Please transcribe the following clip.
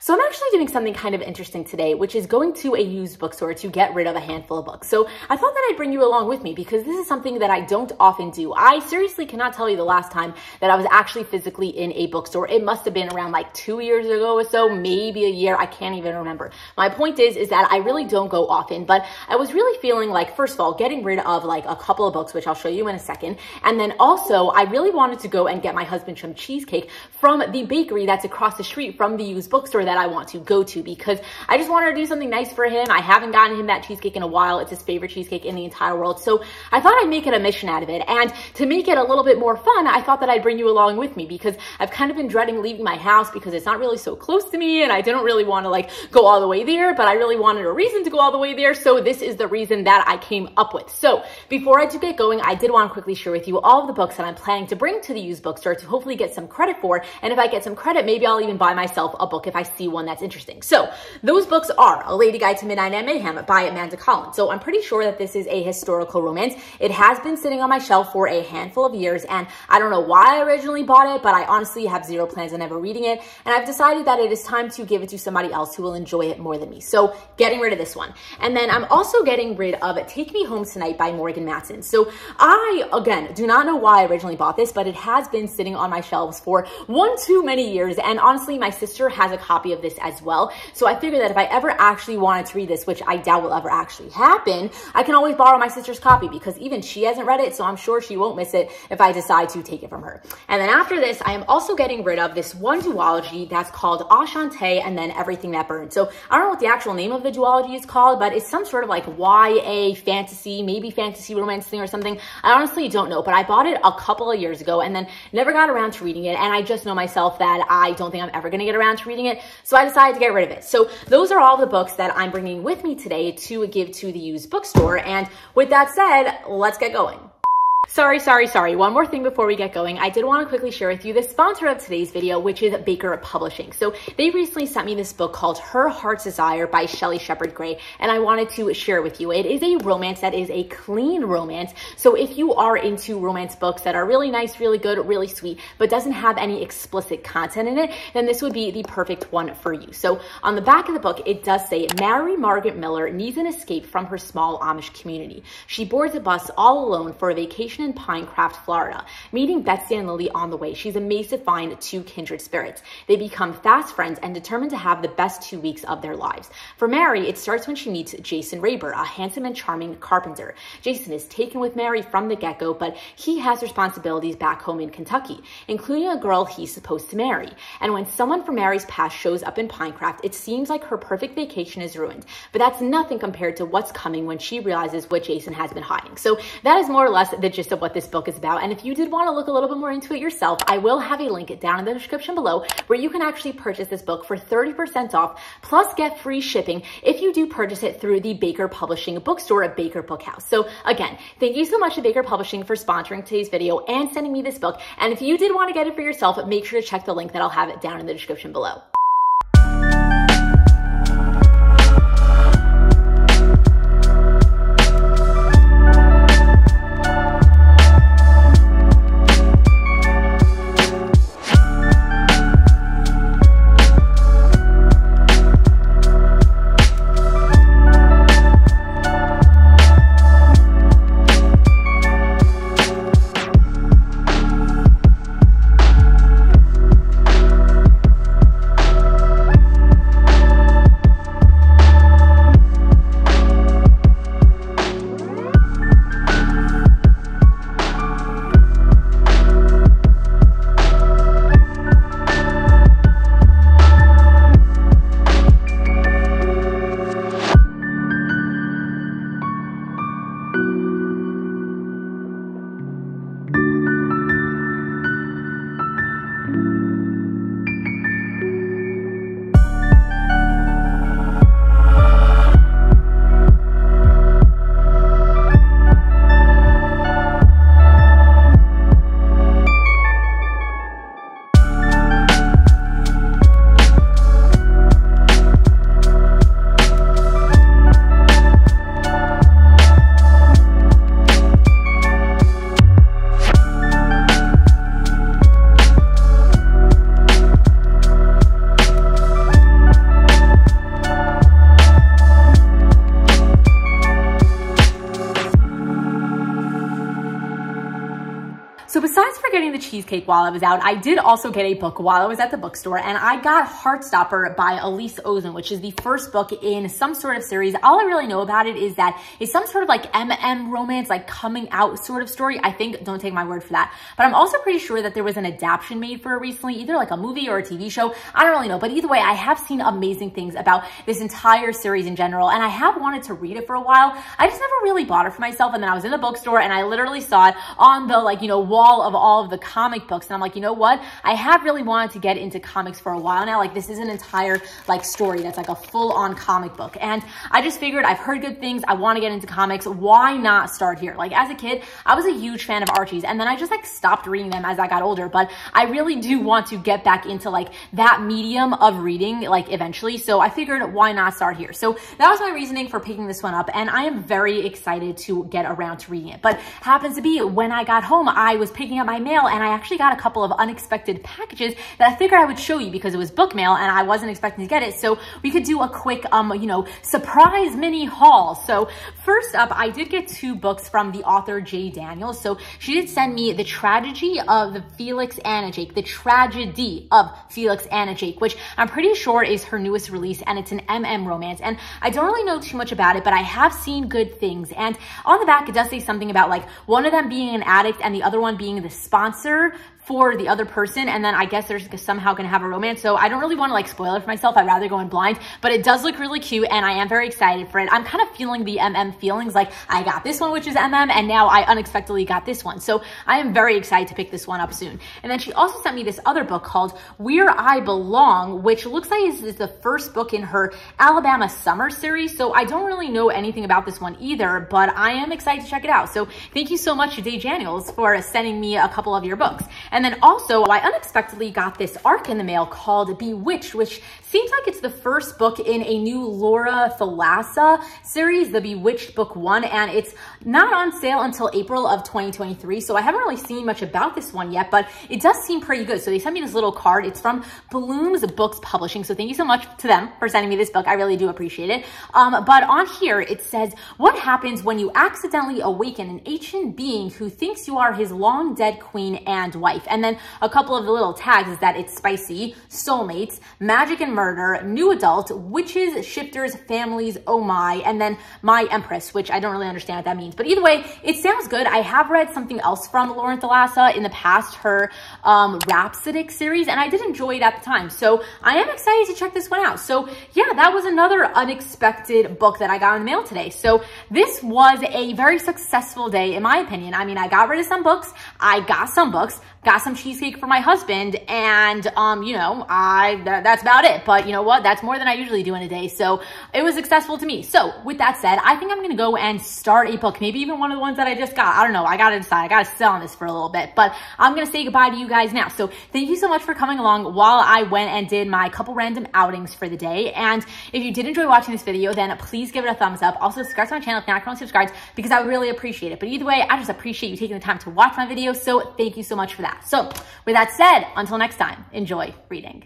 So I'm actually doing something kind of interesting today, which is going to a used bookstore to get rid of a handful of books. So I thought that I'd bring you along with me because this is something that I don't often do. I seriously cannot tell you the last time that I was actually physically in a bookstore. It must have been around like 2 years ago or so, maybe a year. I can't even remember. My point is that I really don't go often, but I was really feeling like, first of all, getting rid of like a couple of books, which I'll show you in a second. And then also I really wanted to go and get my husband some cheesecake from the bakery that's across the street from the used bookstore that I want to go to, because I just wanted to do something nice for him. I haven't gotten him that cheesecake in a while. It's his favorite cheesecake in the entire world. So I thought I'd make it a mission out of it. And to make it a little bit more fun, I thought that I'd bring you along with me because I've kind of been dreading leaving my house because it's not really so close to me and I didn't really want to like go all the way there, but I really wanted a reason to go all the way there. So this is the reason that I came up with. So before I do get going, I did want to quickly share with you all of the books that I'm planning to bring to the used bookstore to hopefully get some credit for. And if I get some credit, maybe I'll even buy myself a book if I see one that's interesting. So those books are A Lady Guide to Midnight and Mayhem by Amanda Collins. So I'm pretty sure that this is a historical romance. It has been sitting on my shelf for a handful of years, and I don't know why I originally bought it, but I honestly have zero plans on ever reading it. And I've decided that it is time to give it to somebody else who will enjoy it more than me. So getting rid of this one. And then I'm also getting rid of Take Me Home Tonight by Morgan Matson. So I, again, do not know why I originally bought this, but it has been sitting on my shelves for one too many years. And honestly, my sister has a copy of this as well. So I figured that if I ever actually wanted to read this, which I doubt will ever actually happen, I can always borrow my sister's copy because even she hasn't read it. So I'm sure she won't miss it if I decide to take it from her. And then after this, I am also getting rid of this one duology that's called Ashante and then Everything That Burned. So I don't know what the actual name of the duology is called, but it's some sort of like YA fantasy, maybe fantasy romance thing or something. I honestly don't know, but I bought it a couple of years ago and then never got around to reading it. And I just know myself that I don't think I'm ever going to get around to reading it. So I decided to get rid of it. So those are all the books that I'm bringing with me today to give to the used bookstore. And with that said, let's get going. Sorry. One more thing before we get going. I did want to quickly share with you the sponsor of today's video, which is Baker Publishing. So they recently sent me this book called Her Heart's Desire by Shelley Shepard Gray, and I wanted to share it with you. It is a romance that is a clean romance. So if you are into romance books that are really nice, really good, really sweet, but doesn't have any explicit content in it, then this would be the perfect one for you. So on the back of the book, it does say, Mary Margaret Miller needs an escape from her small Amish community. She boards a bus all alone for a vacation in Pinecraft, Florida. Meeting Betsy and Lily on the way, she's amazed to find two kindred spirits. They become fast friends and determined to have the best 2 weeks of their lives. For Mary, it starts when she meets Jason Raber, a handsome and charming carpenter. Jason is taken with Mary from the get-go, but he has responsibilities back home in Kentucky, including a girl he's supposed to marry. And when someone from Mary's past shows up in Pinecraft, it seems like her perfect vacation is ruined. But that's nothing compared to what's coming when she realizes what Jason has been hiding. So that is more or less the gist of what this book is about. And if you did want to look a little bit more into it yourself, I will have a link down in the description below where you can actually purchase this book for 30% off, plus get free shipping if you do purchase it through the Baker Publishing bookstore at Baker Bookhouse. So again, thank you so much to Baker Publishing for sponsoring today's video and sending me this book. And if you did want to get it for yourself, make sure to check the link that I'll have it down in the description below. cheesecake while I was out, I did also get a book while I was at the bookstore, and I got Heartstopper by Elise Ozen, which is the first book in some sort of series. All I really know about it is that it's some sort of like romance, like coming out sort of story. I think, don't take my word for that. But I'm also pretty sure that there was an adaptation made for it recently, either like a movie or a TV show. I don't really know. But either way, I have seen amazing things about this entire series in general, and I have wanted to read it for a while. I just never really bought it for myself. And then I was in the bookstore and I literally saw it on the wall of all of the comic books. And I'm like, you know what? I have really wanted to get into comics for a while now. Like, this is an entire story that's like a full-on comic book. And I just figured, I've heard good things. I want to get into comics. Why not start here? Like, as a kid, I was a huge fan of Archie's, and then I just stopped reading them as I got older. But I really do want to get back into that medium of reading eventually. So I figured, why not start here? So that was my reasoning for picking this one up, and I am very excited to get around to reading it. But happens to be, when I got home, I was picking up my mail, and I actually got a couple of unexpected packages that I figured I would show you because it was book mail and I wasn't expecting to get it. So we could do a quick, surprise mini haul. So first up, I did get 2 books from the author J. Daniels. So she did send me The Tragedy of Felix and Jake, The Tragedy of Felix and Jake, which I'm pretty sure is her newest release, and it's an romance. And I don't really know too much about it, but I have seen good things. And on the back, it does say something about one of them being an addict and the other one being the sponsor for the other person, and then I guess they're somehow gonna have a romance. So I don't really want to spoil it for myself. I'd rather go in blind, but it does look really cute and I am very excited for it. I'm kind of feeling the feelings, I got this one, which is and now I unexpectedly got this one. So I am very excited to pick this one up soon. And then she also sent me this other book called Where I Belong, which looks like is the first book in her Alabama Summer series. So I don't really know anything about this one either, but I am excited to check it out. So thank you so much to J. Daniels for sending me a couple of your books. And then also, I unexpectedly got this ARC in the mail called Bewitched, which seems like it's the first book in a new Laura Thalassa series, the Bewitched Book 1, and it's not on sale until April of 2023. So I haven't really seen much about this one yet, but it does seem pretty good. So they sent me this little card. It's from Bloom's Books Publishing. So thank you so much to them for sending me this book. I really do appreciate it. But on here, it says, what happens when you accidentally awaken an ancient being who thinks you are his long dead queen and wife? And then a couple of the little tags is that it's spicy, soulmates, magic and murder, new adult, witches, shifters, families, oh my, and then my empress, which I don't really understand what that means. But either way, it sounds good. I have read something else from Lauren Thalassa in the past, her Rhapsodic series, and I did enjoy it at the time. So I am excited to check this one out. So yeah, that was another unexpected book that I got in the mail today. So this was a very successful day, in my opinion. I mean, I got rid of some books, I got some books, got some cheesecake for my husband, and that's about it. But you know what? That's more than I usually do in a day. So it was successful to me. So with that said, I think I'm gonna go and start a book, maybe even one of the ones that I just got. I don't know. I gotta decide. I gotta sit on this for a little bit. But I'm gonna say goodbye to you guys now. So thank you so much for coming along while I went and did my couple random outings for the day. And if you did enjoy watching this video, then please give it a thumbs up. Also subscribe to my channel if you're not currently subscribed, because I would really appreciate it. But either way, I just appreciate you taking the time to watch my video. So thank you so much for that. So with that said, until next time, enjoy reading.